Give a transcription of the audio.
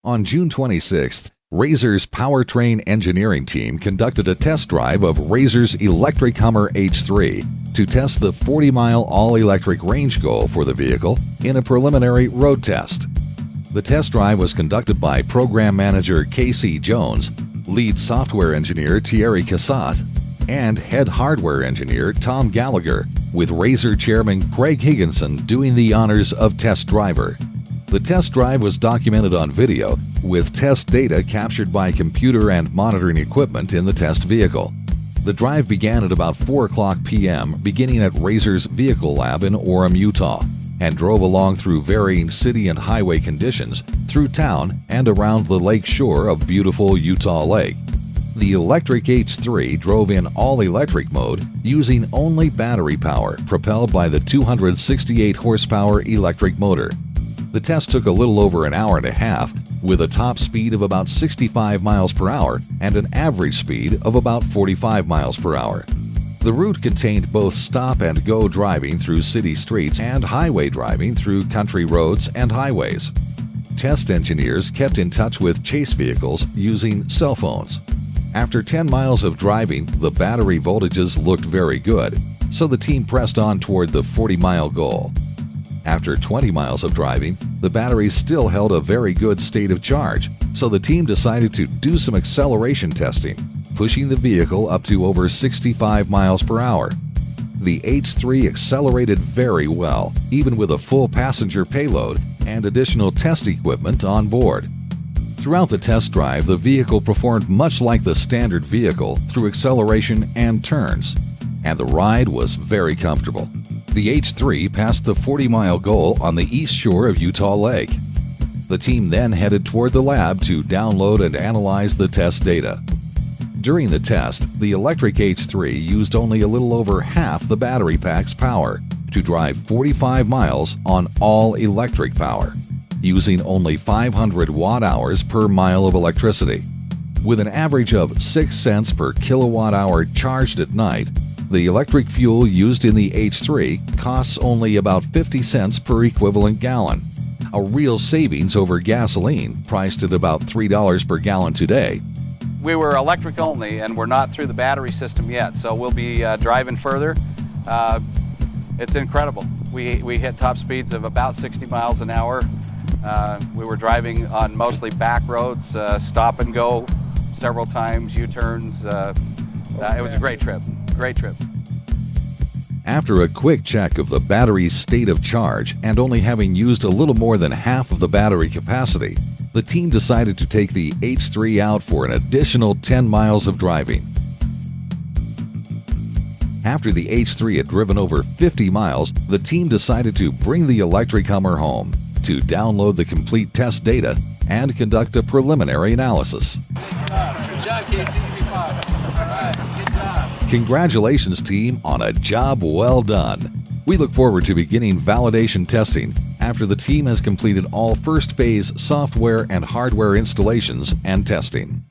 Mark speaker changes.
Speaker 1: On June 26th, Razor's powertrain engineering team conducted a test drive of Razor's electric Hummer H3 to test the 40-mile all-electric range goal for the vehicle in a preliminary road test. The test drive was conducted by Program Manager Casey Jones, Lead Software Engineer Thierry Cassat, and Head Hardware Engineer Tom Gallagher, with Razor Chairman Craig Higginson doing the honors of test driver. The test drive was documented on video, with test data captured by computer and monitoring equipment in the test vehicle. The drive began at about 4:00 p.m., beginning at Razor's Vehicle Lab in Orem, Utah, and drove along through varying city and highway conditions, through town, and around the lake shore of beautiful Utah Lake. The electric H3 drove in all-electric mode using only battery power, propelled by the 268 horsepower electric motor. The test took a little over an hour and a half, with a top speed of about 65 miles per hour and an average speed of about 45 miles per hour. The route contained both stop-and-go driving through city streets and highway driving through country roads and highways. Test engineers kept in touch with chase vehicles using cell phones. After 10 miles of driving, the battery voltages looked very good, so the team pressed on toward the 40-mile goal. After 20 miles of driving, the batteries still held a very good state of charge, so the team decided to do some acceleration testing, pushing the vehicle up to over 65 miles per hour. The H3 accelerated very well, even with a full passenger payload and additional test equipment on board. Throughout the test drive, the vehicle performed much like the standard vehicle through acceleration and turns, and the ride was very comfortable. The H3 passed the 40-mile goal on the east shore of Utah Lake. The team then headed toward the lab to download and analyze the test data. During the test, the electric H3 used only a little over half the battery pack's power to drive 45 miles on all-electric power, using only 500 watt-hours per mile of electricity. With an average of 6 cents per kilowatt-hour charged at night, the electric fuel used in the H3 costs only about 50 cents per equivalent gallon, a real savings over gasoline priced at about $3 per gallon today.
Speaker 2: We were electric only, and we're not through the battery system yet, so we'll be driving further. It's incredible. We hit top speeds of about 60 miles an hour. We were driving on mostly back roads, stop and go several times, U-turns. It was a great trip. Great trip.
Speaker 1: After a quick check of the battery's state of charge and only having used a little more than half of the battery capacity, the team decided to take the H3 out for an additional 10 miles of driving. After the H3 had driven over 50 miles, the team decided to bring the electric Hummer home to download the complete test data and conduct a preliminary analysis.
Speaker 3: Good job, Casey. Good job.
Speaker 1: Congratulations, team, on a job well done. We look forward to beginning validation testing after the team has completed all first phase software and hardware installations and testing.